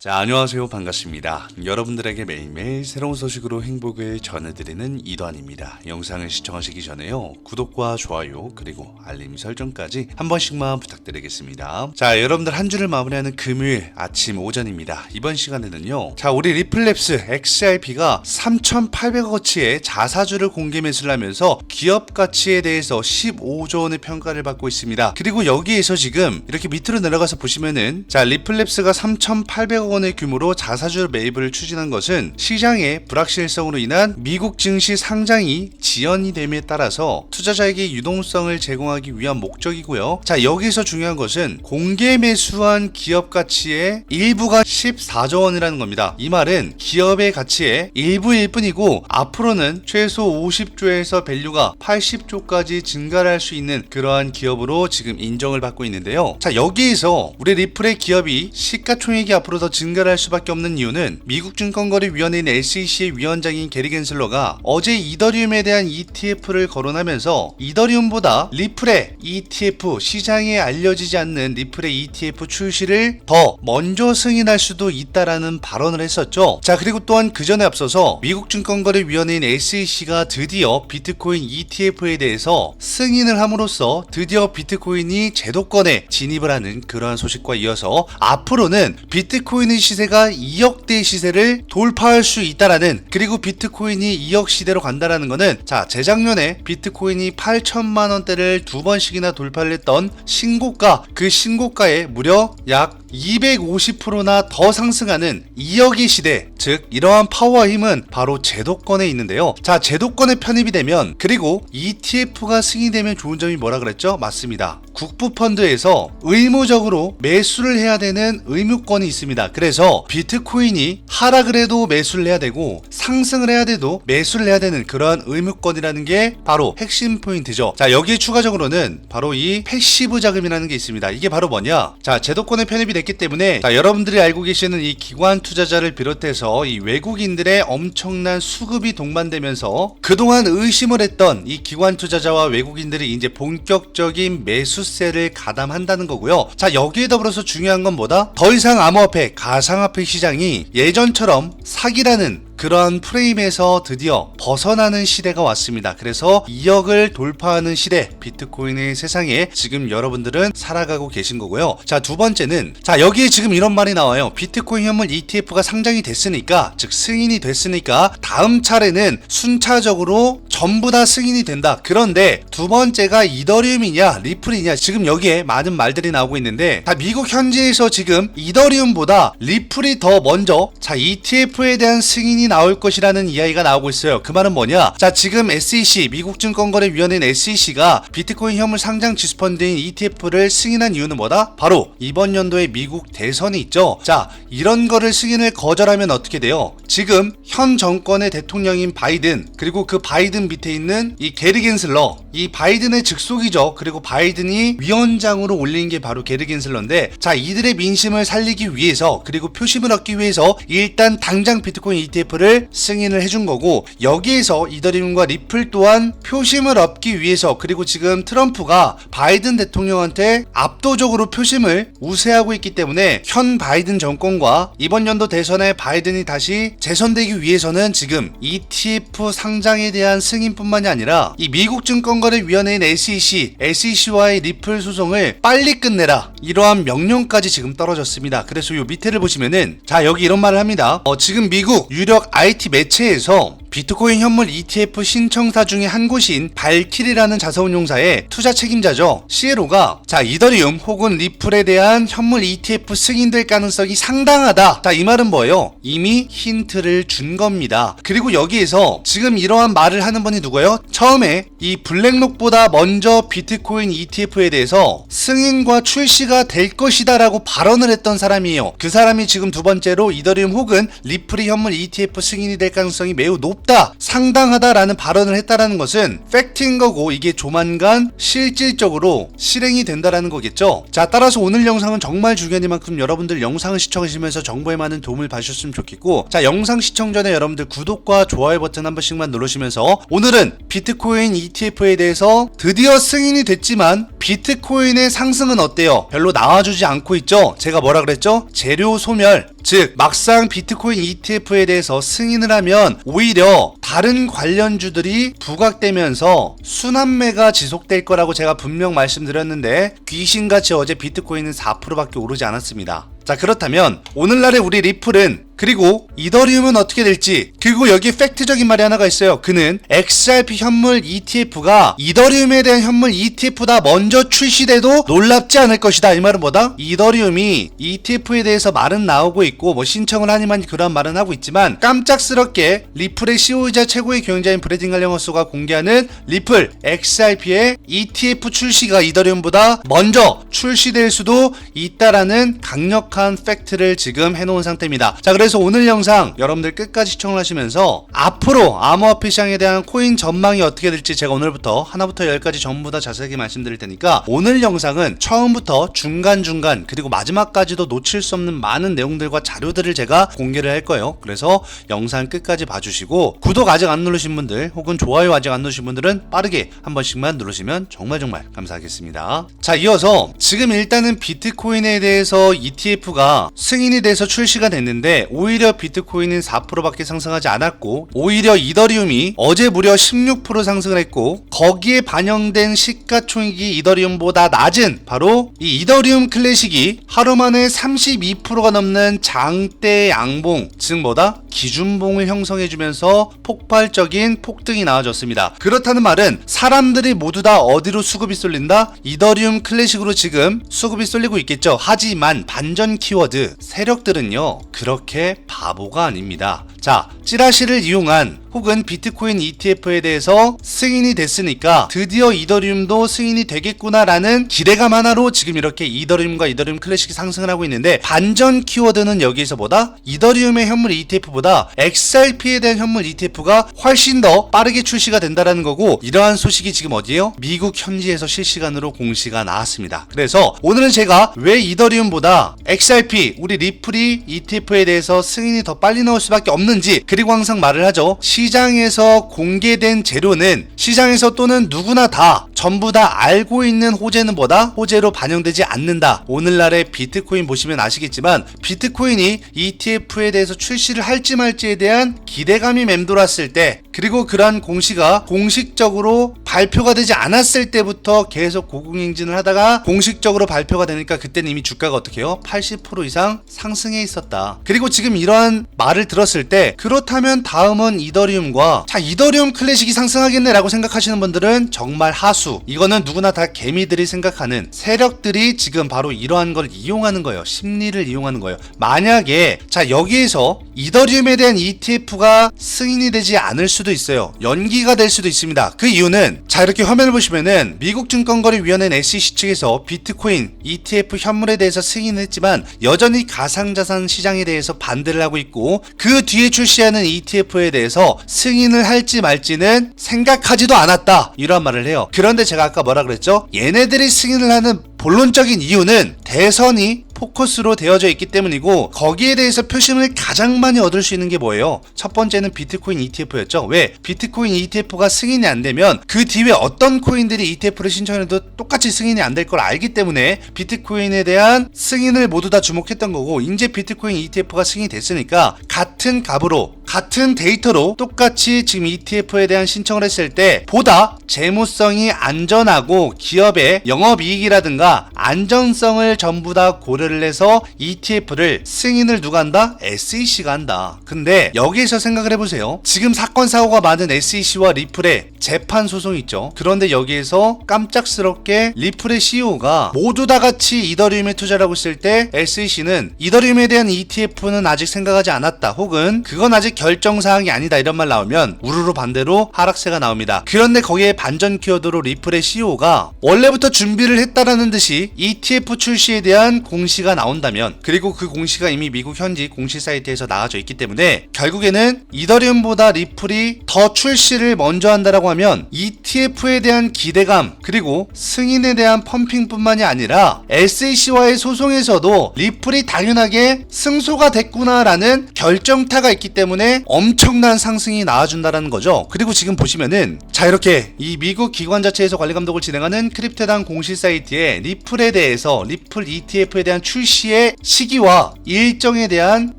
자, 안녕하세요. 반갑습니다. 여러분들에게 매일매일 새로운 소식으로 행복을 전해드리는 이도환입니다. 영상을 시청하시기 전에요, 구독과 좋아요 그리고 알림 설정까지 한 번씩만 부탁드리겠습니다. 자, 여러분들 한 주를 마무리하는 금요일 아침 오전입니다. 이번 시간에는요, 자, 우리 리플랩스 XRP가 3,800억어치의 자사주를 공개 매수를 하면서 기업 가치에 대해서 15조 원의 평가를 받고 있습니다. 그리고 여기에서 지금 이렇게 밑으로 내려가서 보시면은, 자, 리플랩스가 3,800억 원의 규모로 자사주 매입을 추진한 것은 시장의 불확실성으로 인한 미국 증시 상장이 지연이 됨에 따라서 투자자에게 유동성을 제공하기 위한 목적이고요. 자, 여기서 중요한 것은 공개 매수한 기업 가치의 일부가 14조 원이라는 겁니다. 이 말은 기업의 가치의 일부일 뿐이고 앞으로는 최소 50조에서 밸류가 80조까지 증가를 할 수 있는 그러한 기업으로 지금 인정을 받고 있는데요. 자, 여기에서 우리 리플의 기업이 시가총액이 앞으로 더 증가를 할 수밖에 없는 이유는 미국 증권거래위원회인 SEC의 위원장인 게리 겐슬러가 어제 이더리움에 대한 ETF를 거론하면서 이더리움보다 리플의 ETF, 시장에 알려지지 않는 리플의 ETF 출시를 더 먼저 승인할 수도 있다라는 발언을 했었죠. 자, 그리고 또한 그 전에 앞서서 미국 증권거래위원회인 SEC가 드디어 비트코인 ETF에 대해서 승인을 함으로써 드디어 비트코인이 제도권에 진입을 하는 그러한 소식과 이어서 앞으로는 비트코인의 시세가 2억대 시세를 돌파할 수 있다라는, 그리고 비트코인이 2억 시대로 간다라는 것은, 자, 재작년에 비트코인이 8천만 원대를 두 번씩이나 돌파를 했던 신고가, 그 신고가에 무려 약 250%나 더 상승하는 2억의 시대, 즉 이러한 파워와 힘은 바로 제도권에 있는데요. 자, 제도권에 편입이 되면, 그리고 ETF가 승인되면 좋은 점이 뭐라 그랬죠? 맞습니다. 국부펀드에서 의무적으로 매수를 해야 되는 의무권이 있습니다. 그래서 비트코인이 하락을 해도 매수를 해야 되고 상승을 해야 돼도 매수를 해야 되는 그러한 의무권이라는 게 바로 핵심 포인트죠. 자, 여기에 추가적으로는 바로 이 패시브 자금이라는 게 있습니다. 이게 바로 뭐냐? 자, 제도권에 편입이 됐기 때문에, 자, 여러분들이 알고 계시는 이 기관 투자자를 비롯해서 이 외국인들의 엄청난 수급이 동반되면서 그동안 의심을 했던 이 기관 투자자와 외국인들이 이제 본격적인 매수세를 가담한다는 거고요. 자, 여기에 더불어서 중요한 건 뭐다? 더 이상 암호화폐, 가상화폐 시장이 예전처럼 사기라는 그러한 프레임에서 드디어 벗어나는 시대가 왔습니다. 그래서 2억을 돌파하는 시대, 비트코인의 세상에 지금 여러분들은 살아가고 계신 거고요. 자, 두 번째는, 자, 여기에 지금 이런 말이 나와요. 비트코인 현물 ETF가 상장이 됐으니까, 즉 승인이 됐으니까 다음 차례는 순차적으로 전부 다 승인이 된다. 그런데 두 번째가 이더리움이냐 리플이냐, 지금 여기에 많은 말들이 나오고 있는데, 다 미국 현지에서 지금 이더리움보다 리플이 더 먼저, 자, ETF에 대한 승인이 나올 것이라는 이야기가 나오고 있어요. 그 말은 뭐냐? 자, 지금 SEC, 미국 증권거래위원회인 SEC가 비트코인 현물 상장 지수펀드인 ETF를 승인한 이유는 뭐다? 바로 이번 연도에 미국 대선이 있죠. 자, 이런 거를 승인을 거절하면 어떻게 돼요? 지금 현 정권의 대통령인 바이든, 그리고 그 바이든 밑에 있는 이 게리 겐슬러, 이 바이든의 직속이죠. 그리고 바이든이 위원장으로 올린 게 바로 게리 겐슬러인데, 자, 이들의 민심을 살리기 위해서, 그리고 표심을 얻기 위해서 일단 당장 비트코인 ETF를 승인을 해준 거고, 여기에서 이더리움과 리플 또한 표심을 얻기 위해서, 그리고 지금 트럼프가 바이든 대통령한테 압도적으로 표심을 우세하고 있기 때문에 현 바이든 정권과 이번 연도 대선에 바이든이 다시 재선되기 위해서는 지금 ETF 상장에 대한 승인뿐만이 아니라 이 미국 증권거래위원회인 SEC와의 리플 소송을 빨리 끝내라, 이러한 명령까지 지금 떨어졌습니다. 그래서 이 밑에를 보시면은, 자, 여기 이런 말을 합니다. 지금 미국 유력 IT 매체에서 비트코인 현물 ETF 신청사 중에 한 곳인 발키리라는 자사운용사의 투자 책임자죠, CLO가, 자, 이더리움 혹은 리플에 대한 현물 ETF 승인될 가능성이 상당하다. 자, 이 말은 뭐예요? 이미 힌트를 준 겁니다. 그리고 여기에서 지금 이러한 말을 하는 분이 누구예요? 처음에 이 블랙록보다 먼저 비트코인 ETF에 대해서 승인과 출시가 될 것이다 라고 발언을 했던 사람이에요. 그 사람이 지금 두 번째로 이더리움 혹은 리플이 현물 ETF 승인이 될 가능성이 매우 높다, 상당하다라는 발언을 했다라는 것은 팩트인 거고, 이게 조만간 실질적으로 실행이 된다라는 거겠죠. 자, 따라서 오늘 영상은 정말 중요한 만큼 여러분들 영상을 시청하시면서 정보에 많은 도움을 받으셨으면 좋겠고, 자, 영상 시청 전에 여러분들 구독과 좋아요 버튼 한 번씩만 누르시면서, 오늘은 비트코인 ETF에 대해서 드디어 승인이 됐지만 비트코인의 상승은 어때요? 별로 나와주지 않고 있죠? 제가 뭐라 그랬죠? 재료 소멸. 즉 막상 비트코인 ETF에 대해서 승인을 하면 오히려 다른 관련주들이 부각되면서 순환매가 지속될 거라고 제가 분명 말씀드렸는데 귀신같이 어제 비트코인은 4%밖에 오르지 않았습니다. 자, 그렇다면 오늘날의 우리 리플은, 그리고 이더리움은 어떻게 될지, 그리고 여기 팩트적인 말이 하나가 있어요. 그는 XRP 현물 ETF가 이더리움에 대한 현물 ETF보다 먼저 출시돼도 놀랍지 않을 것이다. 이 말은 뭐다? 이더리움이 ETF에 대해서 말은 나오고 있고 뭐 신청을 하니만 그런 말은 하고 있지만 깜짝스럽게 리플의 CEO이자 최고의 경영자인 브래든 갈량허스가 공개하는 리플 XRP의 ETF 출시가 이더리움보다 먼저 출시될 수도 있다라는 강력한 팩트를 지금 해놓은 상태입니다. 자, 그래서 오늘 영상 여러분들 끝까지 시청을 하시면서 앞으로 암호화폐 시장에 대한 코인 전망이 어떻게 될지 제가 오늘부터 하나부터 열까지 전부 다 자세하게 말씀드릴 테니까 오늘 영상은 처음부터 중간중간 그리고 마지막까지도 놓칠 수 없는 많은 내용들과 자료들을 제가 공개를 할 거예요. 그래서 영상 끝까지 봐주시고 구독 아직 안 누르신 분들 혹은 좋아요 아직 안 누르신 분들은 빠르게 한 번씩만 누르시면 정말 감사하겠습니다. 자, 이어서 지금 일단은 비트코인에 대해서 ETF가 승인이 돼서 출시가 됐는데 오히려 비트코인은 4%밖에 상승하지 않았고 오히려 이더리움이 어제 무려 16% 상승을 했고 거기에 반영된 시가총액이 이더리움보다 낮은 바로 이 이더리움 클래식이 하루 만에 32%가 넘는 장대 양봉, 즉 뭐다? 기준봉을 형성해주면서 폭발적인 폭등이 나와줬습니다. 그렇다는 말은 사람들이 모두 다 어디로 수급이 쏠린다? 이더리움 클래식으로 지금 수급이 쏠리고 있겠죠. 하지만 반전 키워드 세력들은요 그렇게 바보가 아닙니다. 자, 찌라시를 이용한 혹은 비트코인 ETF에 대해서 승인이 됐으니까 드디어 이더리움도 승인이 되겠구나라는 기대감 하나로 지금 이렇게 이더리움과 이더리움 클래식이 상승을 하고 있는데 반전 키워드는 여기에서 보다 이더리움의 현물 ETF보다 XRP에 대한 현물 ETF가 훨씬 더 빠르게 출시가 된다라는 거고 이러한 소식이 지금 어디에요? 미국 현지에서 실시간으로 공시가 나왔습니다. 그래서 오늘은 제가 왜 이더리움보다 XRP 우리 리플이 ETF에 대해서 승인이 더 빨리 나올 수밖에 없는지 그리고 항상 말을 하죠. 시장에서 공개된 재료는 시장에서 또는 누구나 다 전부 다 알고 있는 호재는 뭐다? 호재로 반영되지 않는다. 오늘날의 비트코인 보시면 아시겠지만 비트코인이 ETF에 대해서 출시를 할지 말지에 대한 기대감이 맴돌았을 때 그리고 그러한 공시가 공식적으로 발표가 되지 않았을 때부터 계속 고공행진을 하다가 공식적으로 발표가 되니까 그때는 이미 주가가 어떻게 해요? 80% 이상 상승해 있었다. 그리고 지금 이러한 말을 들었을 때 그렇다면 다음은 이더리움과 자 이더리움 클래식이 상승하겠네 라고 생각하시는 분들은 정말 하수. 이거는 누구나 다 개미들이 생각하는 세력들이 지금 바로 이러한 걸 이용하는 거예요. 심리를 이용하는 거예요. 만약에 자 여기에서 이더리움에 대한 ETF가 승인이 되지 않을 수도 있어요. 연기가 될 수도 있습니다. 그 이유는 자 이렇게 화면을 보시면은 미국 증권거래위원회 SEC 측에서 비트코인 ETF 현물에 대해서 승인을 했지만 여전히 가상자산 시장에 대해서 반대를 하고 있고 그 뒤에 출시하는 ETF에 대해서 승인을 할지 말지는 생각하지도 않았다. 이런 말을 해요. 그런데 제가 아까 뭐라 그랬죠? 얘네들이 승인을 하는 본론적인 이유는 대선이 포커스로 되어져 있기 때문이고 거기에 대해서 표심을 가장 많이 얻을 수 있는 게 뭐예요? 첫 번째는 비트코인 ETF였죠. 왜? 비트코인 ETF가 승인이 안 되면 그 뒤에 어떤 코인들이 ETF를 신청해도 똑같이 승인이 안 될 걸 알기 때문에 비트코인에 대한 승인을 모두 다 주목했던 거고 이제 비트코인 ETF가 승인이 됐으니까 같은 값으로 같은 데이터로 똑같이 지금 ETF에 대한 신청을 했을 때 보다 재무성이 안전하고 기업의 영업이익이라든가 안전성을 전부 다 고려를 해서 ETF를 승인을 누가 한다? SEC가 한다. 근데 여기에서 생각을 해보세요. 지금 사건 사고가 많은 SEC와 리플의 재판 소송이 있죠. 그런데 여기에서 깜짝스럽게 리플의 CEO가 모두 다 같이 이더리움에 투자를 하고 있을 때 SEC는 이더리움에 대한 ETF는 아직 생각하지 않았다. 혹은 그건 아직 결정사항이 아니다. 이런 말 나오면 우르르 반대로 하락세가 나옵니다. 그런데 거기에 반전 키워드로 리플의 CEO가 원래부터 준비를 했다라는 듯이 ETF 출시에 대한 공시가 나온다면 그리고 그 공시가 이미 미국 현지 공시 사이트에서 나와져 있기 때문에 결국에는 이더리움보다 리플이 더 출시를 먼저 한다라고 하면 ETF에 대한 기대감 그리고 승인에 대한 펌핑뿐만이 아니라 SEC와의 소송에서도 리플이 당연하게 승소가 됐구나라는 결정타가 있기 때문에 때문에 엄청난 상승이 나와준다라는 거죠. 그리고 지금 보시면은 자 이렇게 이 미국 기관 자체에서 관리 감독을 진행하는 크립토단 공식 사이트에 리플에 대해서 리플 ETF에 대한 출시의 시기와 일정에 대한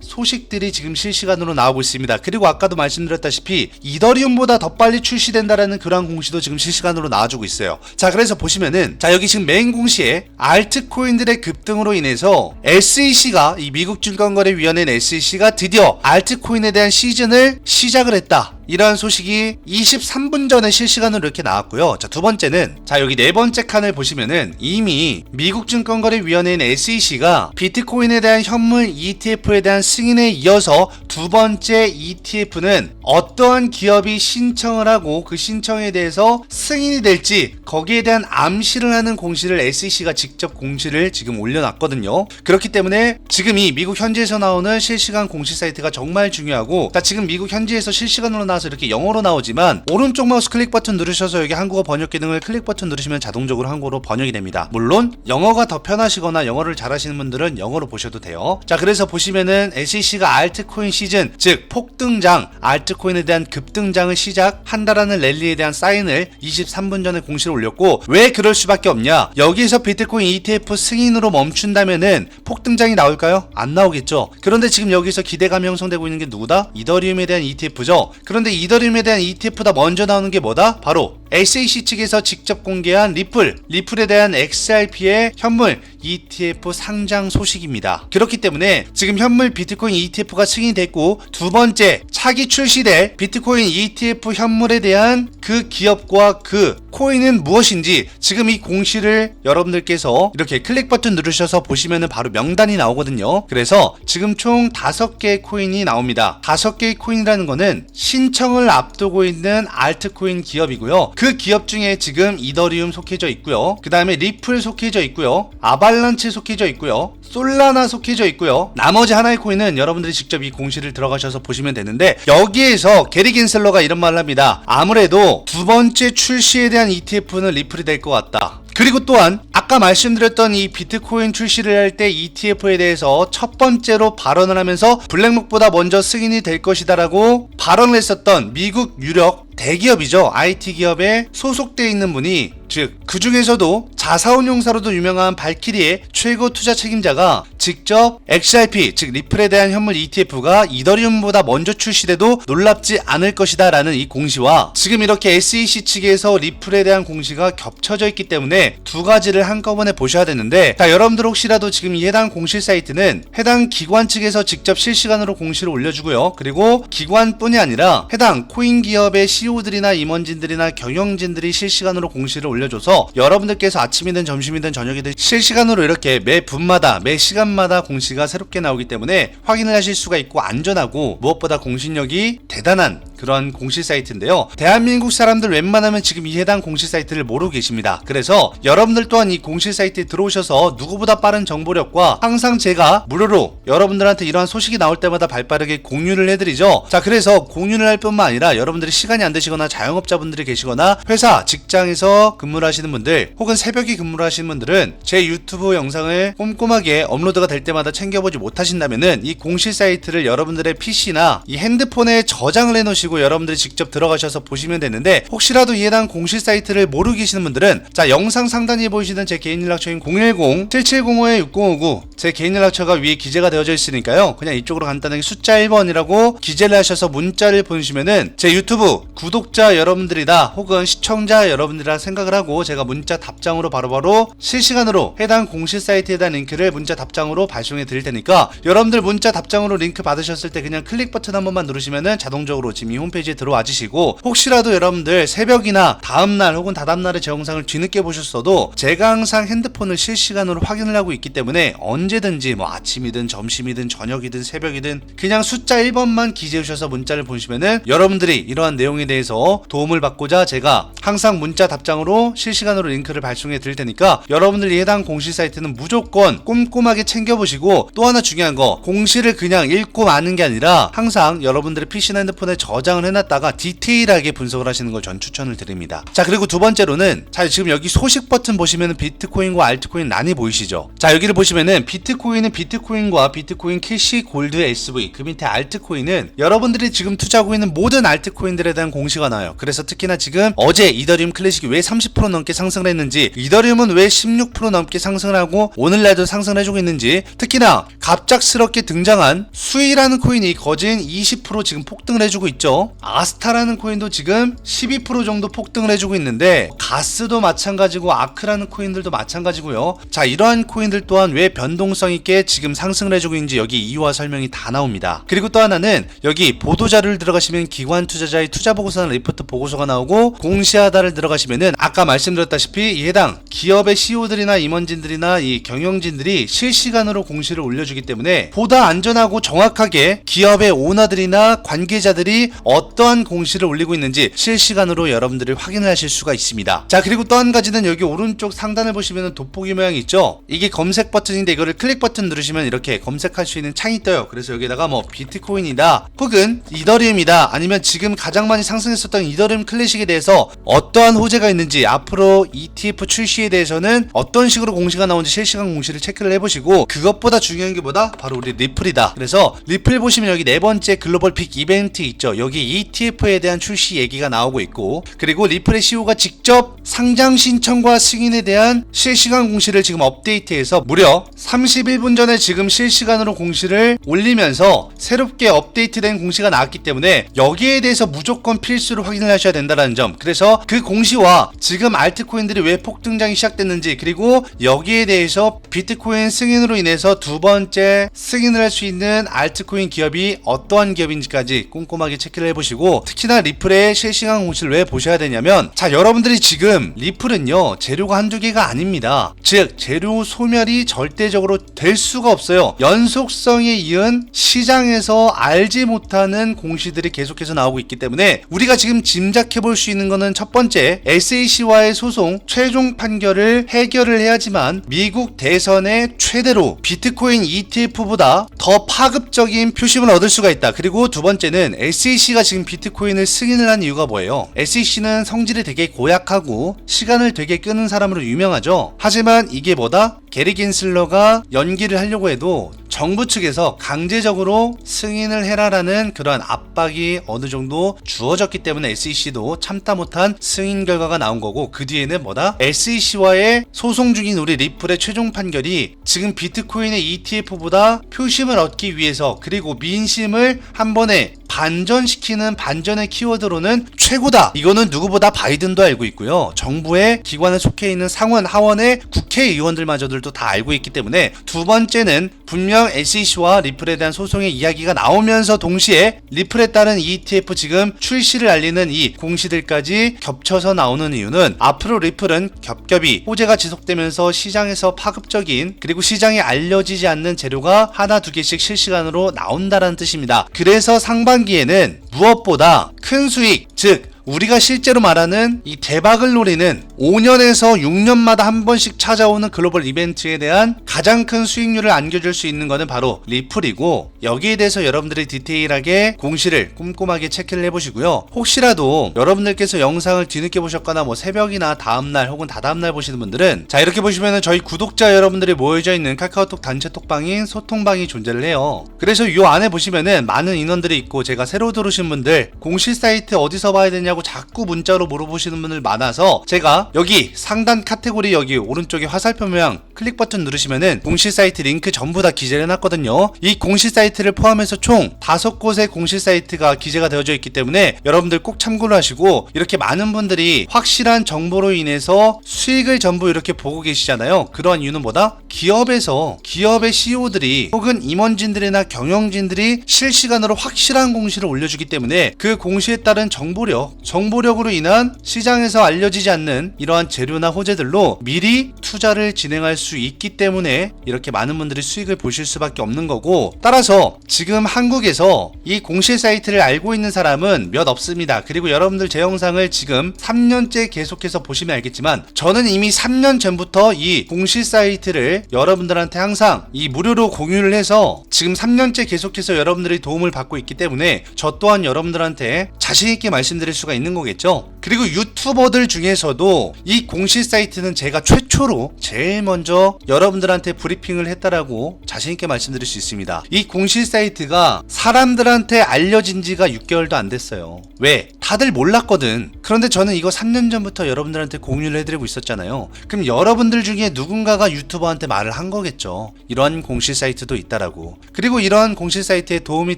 소식들이 지금 실시간으로 나오고 있습니다. 그리고 아까도 말씀드렸다시피 이더리움보다 더 빨리 출시된다라는 그러한 공시도 지금 실시간으로 나와주고 있어요. 자 그래서 보시면은 자 여기 지금 메인 공시에 알트코인들의 급등으로 인해서 SEC가 이 미국 증권거래위원회인 SEC가 드디어 알트코인에 대한 시즌을 시작을 했다. 이러한 소식이 23분 전에 실시간으로 이렇게 나왔고요. 자, 두 번째는 자 여기 네 번째 칸을 보시면은 이미 미국 증권거래위원회인 SEC가 비트코인에 대한 현물 ETF에 대한 승인에 이어서 두 번째 ETF는 어떠한 기업이 신청을 하고 그 신청에 대해서 승인이 될지 거기에 대한 암시를 하는 공시를 SEC가 직접 공시를 지금 올려놨거든요. 그렇기 때문에 지금 이 미국 현지에서 나오는 실시간 공시 사이트가 정말 중요하고 자 지금 미국 현지에서 실시간으로 나와서 이렇게 영어로 나오지만 오른쪽 마우스 클릭 버튼 누르셔서 여기 한국어 번역 기능을 클릭 버튼 누르시면 자동적으로 한국어로 번역이 됩니다. 물론 영어가 더 편하시거나 영어를 잘하시는 분들은 영어로 보셔도 돼요. 자 그래서 보시면은 SEC가 알트코인 시즌 즉 폭등장 알트코인에 대한 급등장을 시작한다라는 랠리에 대한 사인을 23분 전에 공시를 올렸고 왜 그럴 수밖에 없냐 여기에서 비트코인 ETF 승인으로 멈춘다면은 폭등장이 나올까요? 안 나오겠죠. 그런데 지금 여기서 기대감이 형성되고 있는 게 누구다? 이더리움에 대한 ETF죠. 그런데 이더리움에 대한 ETF보다 먼저 나오는 게 뭐다? 바로 SEC 측에서 직접 공개한 리플에 대한 XRP의 현물 ETF 상장 소식입니다. 그렇기 때문에 지금 현물 비트코인 ETF가 승인됐고 두 번째 차기 출시될 비트코인 ETF 현물에 대한 그 기업과 그 코인은 무엇인지 지금 이 공시를 여러분들께서 이렇게 클릭 버튼 누르셔서 보시면은 바로 명단이 나오거든요. 그래서 지금 총 5개의 코인이 나옵니다. 5개의 코인이라는 거는 신청을 앞두고 있는 알트코인 기업이고요. 그 기업 중에 지금 이더리움 속해져 있고요. 그 다음에 리플 속해져 있고요. 아발란치 속해져 있고요. 솔라나 속해져 있고요. 나머지 하나의 코인은 여러분들이 직접 이 공시를 들어가셔서 보시면 되는데 여기에서 게리 겐슬러가 이런 말을 합니다. 아무래도 두 번째 출시에 대한 ETF는 리플이 될 것 같다. 그리고 또한 아까 말씀드렸던 이 비트코인 출시를 할 때 ETF에 대해서 첫 번째로 발언을 하면서 블랙록보다 먼저 승인이 될 것이다 라고 발언을 했었던 미국 유력 대기업이죠. IT 기업에 소속되어 있는 분이 즉 그 중에서도 자사운용사로도 유명한 발키리의 최고 투자 책임자가 직접 XRP 즉 리플에 대한 현물 ETF가 이더리움보다 먼저 출시돼도 놀랍지 않을 것이다 라는 이 공시와 지금 이렇게 SEC 측에서 리플에 대한 공시가 겹쳐져 있기 때문에 두 가지를 한꺼번에 보셔야 되는데 자 여러분들 혹시라도 지금 이 해당 공시 사이트는 해당 기관 측에서 직접 실시간으로 공시를 올려주고요. 그리고 기관뿐이 아니라 해당 코인 기업의 CEO들이나 임원진들이나 경영진들이 실시간으로 공시를 올려줘서 여러분들께서 아침이든 점심이든 저녁이든 실시간으로 이렇게 매 분마다 매 시간마다 공시가 새롭게 나오기 때문에 확인을 하실 수가 있고 안전하고 무엇보다 공신력이 대단한 그런 공시 사이트인데요. 대한민국 사람들 웬만하면 지금 이 해당 공시 사이트를 모르고 계십니다. 그래서 여러분들 또한 이 공시 사이트에 들어오셔서 누구보다 빠른 정보력과 항상 제가 무료로 여러분들한테 이러한 소식이 나올 때마다 발빠르게 공유를 해드리죠. 자 그래서 공유를 할 뿐만 아니라 여러분들이 시간이 안 되시거나 자영업자분들이 계시거나 회사 직장에서 근무를 하시는 분들 혹은 새벽에 근무를 하시는 분들은 제 유튜브 영상을 꼼꼼하게 업로드가 될 때마다 챙겨보지 못하신다면은 이 공시 사이트를 여러분들의 PC나 이 핸드폰에 저장을 해놓으시고 여러분들이 직접 들어가셔서 보시면 되는데 혹시라도 이 해당 공시 사이트를 모르고 계시는 분들은 자 영상 상단에 보이시는 제 개인 연락처인 010-7705-6059 제 개인 연락처가 위에 기재가 되어져 있으니까요. 그냥 이쪽으로 간단하게 숫자 1번이라고 기재를 하셔서 문자를 보내주시면은 제 유튜브 구독자 여러분들이다 혹은 시청자 여러분들이라 생각을 하고 제가 문자 답장으로 바로바로 실시간으로 해당 공시 사이트에 대한 링크를 문자 답장으로 발송해 드릴 테니까 여러분들 문자 답장으로 링크 받으셨을 때 그냥 클릭 버튼 한 번만 누르시면은 자동적으로 지금 이 홈페이지에 들어와 주시고 혹시라도 여러분들 새벽이나 다음날 혹은 다다음날에 제 영상을 뒤늦게 보셨어도 제가 항상 핸드폰을 실시간으로 확인을 하고 있기 때문에 언제든지 뭐 아침이든 점심이든 저녁이든 새벽이든 그냥 숫자 1번만 기재해 주셔서 문자를 보내시면은 여러분들이 이러한 내용에 대해서 도움을 받고자 제가 항상 문자 답장으로 실시간으로 링크를 발송해 드릴 테니까 여러분들이 해당 공시 사이트는 무조건 꼼꼼하게 챙겨보시고 또 하나 중요한 거 공시를 그냥 읽고 마는 게 아니라 항상 여러분들의 PC나 핸드폰에 저장을 해놨다가 디테일하게 분석을 하시는 걸 전 추천을 드립니다. 자, 그리고 두 번째로는 자, 지금 여기 소식 버튼 보시면은 비트코인과 알트코인 란이 보이시죠? 자, 여기를 보시면은 비트코인은 비트코인과 비트코인 캐시 골드 SV, 그 밑에 알트코인은 여러분들이 지금 투자하고 있는 모든 알트코인들에 대한 공시가 나와요. 그래서 특히나 지금 어제 이더리움 클래식이 왜 30% 넘게 상승을 했는지, 이더리움은 왜 16% 넘게 상승을 하고 오늘날도 상승을 해주고 있는지, 특히나 갑작스럽게 등장한 수이라는 코인이 거진 20% 지금 폭등을 해주고 있죠. 아스타라는 코인도 지금 12% 정도 폭등을 해주고 있는데, 가스도 마찬가지고 아크라는 코인들도 마찬가지고요. 자, 이러한 코인들 또한 왜 변동성 있게 지금 상승을 해주고 있는지 여기 이유와 설명이 다 나옵니다. 그리고 또 하나는 여기 보도자료를 들어가시면 기관 투자자의 투자 보고서나 리포트 보고서가 나오고, 공시하다를 들어가시면은 아까 말씀드렸다시피 이 해당 기업의 CEO들이나 임원진들이나 이 경영진들이 실시간으로 공시를 올려주기 때문에 보다 안전하고 정확하게 기업의 오너들이나 관계자들이 어떠한 공시를 올리고 있는지 실시간으로 여러분들이 확인을 하실 수가 있습니다. 자, 그리고 또 한 가지는 여기 오른쪽 상단을 보시면 돋보기 모양이 있죠. 이게 검색 버튼인데 이거를 클릭 버튼 누르시면 이렇게 검색할 수 있는 창이 떠요. 그래서 여기다가 뭐 비트코인이다 혹은 이더리움이다, 아니면 지금 가장 많이 상승했었던 이더리움 클래식에 대해서 어떠한 호재가 있는지, 앞으로 ETF 출시에 대해서는 어떤 식으로 공시가 나오는지 실시간 공시를 체크를 해보시고, 그것보다 중요한 게 뭐다? 바로 우리 리플이다. 그래서 리플 보시면 여기 네 번째 글로벌 빅 이벤트 있죠. 여기 ETF에 대한 출시 얘기가 나오고 있고, 그리고 리플의 CEO가 직접 상장 신청과 승인에 대한 실시간 공시를 지금 업데이트해서 무려 31분 전에 지금 실시간으로 공시를 올리면서 새롭게 업데이트된 공시가 나왔기 때문에 여기에 대해서 무조건 필수로 확인을 하셔야 된다는 점. 그래서 그 공시와 지금 알트코인들이 왜 폭등장이 시작됐는지, 그리고 여기에 대해서 비트코인 승인으로 인해서 두 번째 승인을 할 수 있는 알트코인 기업이 어떠한 기업인지까지 꼼꼼하게 체크를 해보시고, 특히나 리플의 실시간 공시를 왜 보셔야 되냐면, 자, 여러분들이 지금 리플은요 재료가 한두 개가 아닙니다. 즉 재료 소멸이 절대적으로 될 수가 없어요. 연속성에 이은 시장에서 알지 못하는 공시들이 계속해서 나오고 있기 때문에 우리가 지금 짐작해 볼 수 있는 거는, 첫 번째, SEC와의 소송 최종 판결을 해결을 해야지만 미국 대선의 최대로 비트코인 ETF보다 더 파급적인 표심을 얻을 수가 있다. 그리고 두 번째는 SEC가 지금 비트코인을 승인을 한 이유가 뭐예요? SEC는 성질이 되게 고약하고 시간을 되게 끄는 사람으로 유명하죠. 하지만 이게 뭐다? 게리 겐슬러가 연기를 하려고 해도 정부 측에서 강제적으로 승인을 해라라는 그러한 압박이 어느 정도 주어졌기 때문에 SEC도 참다 못한 승인 결과가 나온 거고, 그 뒤에는 뭐다? SEC와의 소송 중인 우리 리플의 최종 판결이 지금 비트코인의 ETF보다 표심을 얻기 위해서, 그리고 민심을 한 번에 반전시키는 반전의 키워드로는 최고다. 이거는 누구보다 바이든도 알고 있고요. 정부의 기관에 속해 있는 상원, 하원의 국회의원들마저들도 다 알고 있기 때문에, 두 번째는 분명 SEC와 리플에 대한 소송의 이야기가 나오면서 동시에 리플에 따른 ETF 지금 출시를 알리는 이 공시들까지 겹쳐서 나오는 이유는, 앞으로 리플은 겹겹이 호재가 지속되면서 시장에서 파급적인, 그리고 시장에 알려지지 않는 재료가 하나 두 개씩 실시간으로 나온다는 뜻입니다. 그래서 상반기에는 무엇보다 큰 수익, 즉 우리가 실제로 말하는 이 대박을 노리는 5년에서 6년마다 한 번씩 찾아오는 글로벌 이벤트에 대한 가장 큰 수익률을 안겨줄 수 있는 것은 바로 리플이고, 여기에 대해서 여러분들이 디테일하게 공시를 꼼꼼하게 체크를 해보시고요. 혹시라도 여러분들께서 영상을 뒤늦게 보셨거나 뭐 새벽이나 다음날 혹은 다다음날 보시는 분들은, 자, 이렇게 보시면은 저희 구독자 여러분들이 모여져 있는 카카오톡 단체 톡방인 소통방이 존재를 해요. 그래서 이 안에 보시면은 많은 인원들이 있고, 제가 새로 들어오신 분들 공시 사이트 어디서 봐야 되냐고 자꾸 문자로 물어보시는 분들 많아서, 제가 여기 상단 카테고리 여기 오른쪽에 화살표 모양 클릭 버튼 누르시면은 공시 사이트 링크 전부 다 기재를 해놨거든요. 이 공시 사이트를 포함해서 총 5곳의 공시 사이트가 기재가 되어져 있기 때문에 여러분들 꼭 참고를 하시고, 이렇게 많은 분들이 확실한 정보로 인해서 수익을 전부 이렇게 보고 계시잖아요. 그러한 이유는 뭐다? 기업에서 기업의 CEO들이 혹은 임원진들이나 경영진들이 실시간으로 확실한 공시를 올려주기 때문에 그 공시에 따른 정보력으로 인한 시장에서 알려지지 않는 이러한 재료나 호재들로 미리 투자를 진행할 수 있기 때문에 이렇게 많은 분들이 수익을 보실 수밖에 없는 거고, 따라서 지금 한국에서 이 공시 사이트를 알고 있는 사람은 몇 없습니다. 그리고 여러분들 제 영상을 지금 3년째 계속해서 보시면 알겠지만 저는 이미 3년 전부터 이 공시 사이트를 여러분들한테 항상 이 무료로 공유를 해서 지금 3년째 계속해서 여러분들의 도움을 받고 있기 때문에 저 또한 여러분들한테 자신있게 말씀드릴 수가 있는 거겠죠. 그리고 유튜버들 중에서도 이 공시 사이트는 제가 최초로 제일 먼저 여러분들한테 브리핑을 했다라고 자신있게 말씀드릴 수 있습니다. 이 공시 사이트가 사람들한테 알려진 지가 6개월도 안 됐어요. 왜? 다들 몰랐거든. 그런데 저는 이거 3년 전부터 여러분들한테 공유를 해드리고 있었잖아요. 그럼 여러분들 중에 누군가가 유튜버한테 말을 한 거겠죠. 이런 공시 사이트도 있다라고. 그리고 이러한 공시 사이트에 도움이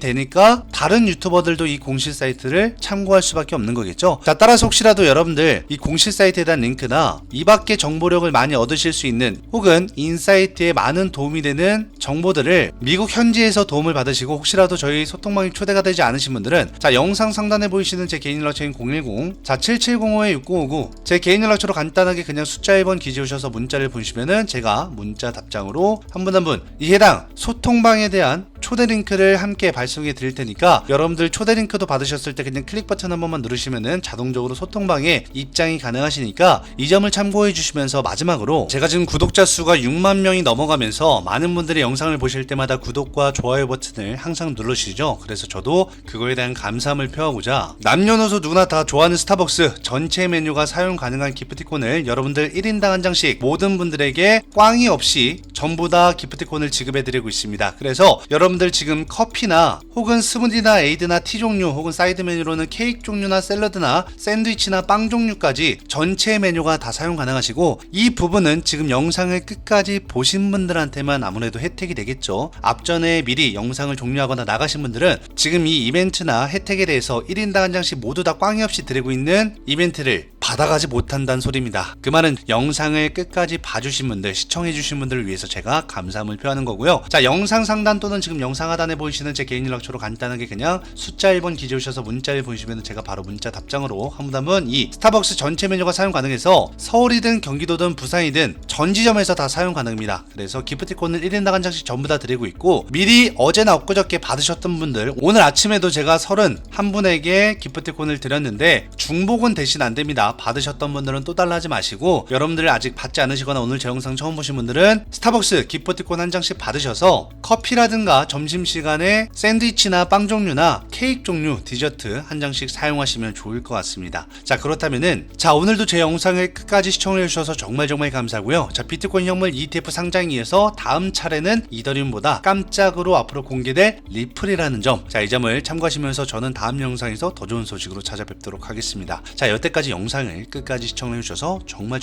되니까 다른 유튜버들도 이 공시 사이트를 참고할 수밖에 없는 거겠죠. 자, 따라서 혹시라도 여러분들 이 공시 사이트에 대한 링크나 이 밖의 정보력을 많이 얻으실 수 있는, 혹은 인사이트에 많은 도움이 되는 정보들을 미국 현지에서 도움을 받으시고 혹시라도 저희 소통방에 초대가 되지 않으신 분들은, 자, 영상 상단에 보이시는 제 개인 연락처인 010 4775-6059 제 개인 연락처로 간단하게 그냥 숫자 1번 기재 오셔서 문자를 보내시면은 제가 문자 답장으로 한 분 한 분 이 해당 소통방에 대한 초대 링크를 함께 발송해 드릴 테니까, 여러분들 초대 링크도 받으셨을 때 그냥 클릭 버튼 한 번만 누르시면은 자동적으로 소통방에 입장이 가능하시니까 이 점을 참고해 주시면서, 마지막으로 제가 지금 구독자 수가 6만 명이 넘어가면서 많은 분들이 영상을 보실 때마다 구독과 좋아요 버튼을 항상 누르시죠. 그래서 저도 그거에 대한 감사함을 표하고자 남녀노소 누구나 다 좋아하는 스타벅스 전체 메뉴가 사용 가능한 기프티콘을 여러분들 1인당 한 장씩 모든 분들에게 꽝이 없이 전부 다 기프티콘을 지급해 드리고 있습니다. 그래서 여러분들 지금 커피나 혹은 스무디나 에이드나 티 종류, 혹은 사이드 메뉴로는 케이크 종류나 샐러드나 샌드위치나 빵 종류까지 전체 메뉴가 다 사용 가능하시고, 이 부분은 지금 영상을 끝까지 보신 분들한테만 아무래도 혜택이 되겠죠. 앞전에 미리 영상을 종료하거나 나가신 분들은 지금 이 이벤트나 혜택에 대해서 1인당 한 장씩 모두 다 꽝이 없이 드리고 있는 이벤트를 받아가지 못한다는 소리입니다. 그 말은 영상을 끝까지 봐주신 분들, 시청해주신 분들을 위해서 제가 감사함을 표하는 거고요. 자, 영상 상단 또는 지금 영상 하단에 보이시는 제 개인 연락처로 간단하게 그냥 숫자 1번 기재 오셔서 문자를 보내시면 제가 바로 문자 답장으로 한 분 한 분 이 스타벅스 전체 메뉴가 사용 가능해서 서울이든 경기도든 부산이든 전 지점에서 다 사용 가능합니다. 그래서 기프티콘을 1인당 한 장씩 전부 다 드리고 있고, 미리 어제나 엊그저께 받으셨던 분들, 오늘 아침에도 제가 31분에게 기프티콘을 드렸는데 중복은 대신 안 됩니다. 받으셨던 분들은 또 달라 하지 마시고, 여러분들 아직 받지 않으시거나 오늘 제 영상 처음 보신 분들은 스타벅스 기프티콘 한 장씩 받으셔서 커피라든가 점심시간에 샌드위치나 빵 종류나 케이크 종류, 디저트 한 장씩 사용하시면 좋을 것 같습니다. 자, 그렇다면은 오늘도 제 영상을 끝까지 시청해 주셔서 정말 감사하고요. 자, 비트코인 현물 ETF 상장에 이어서 다음 차례는 이더리움보다 깜짝으로 앞으로 공개될 리플이라는 점, 자, 이 점을 참고하시면서 저는 다음 영상에서 더 좋은 소식으로 찾아뵙도록 하겠습니다. 자, 여태까지 영상을 끝까지 시청해 주셔서 정말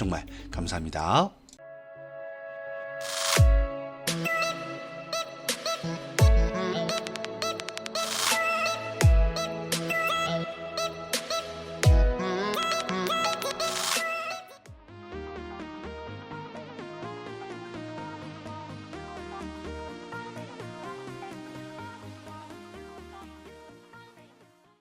감사합니다.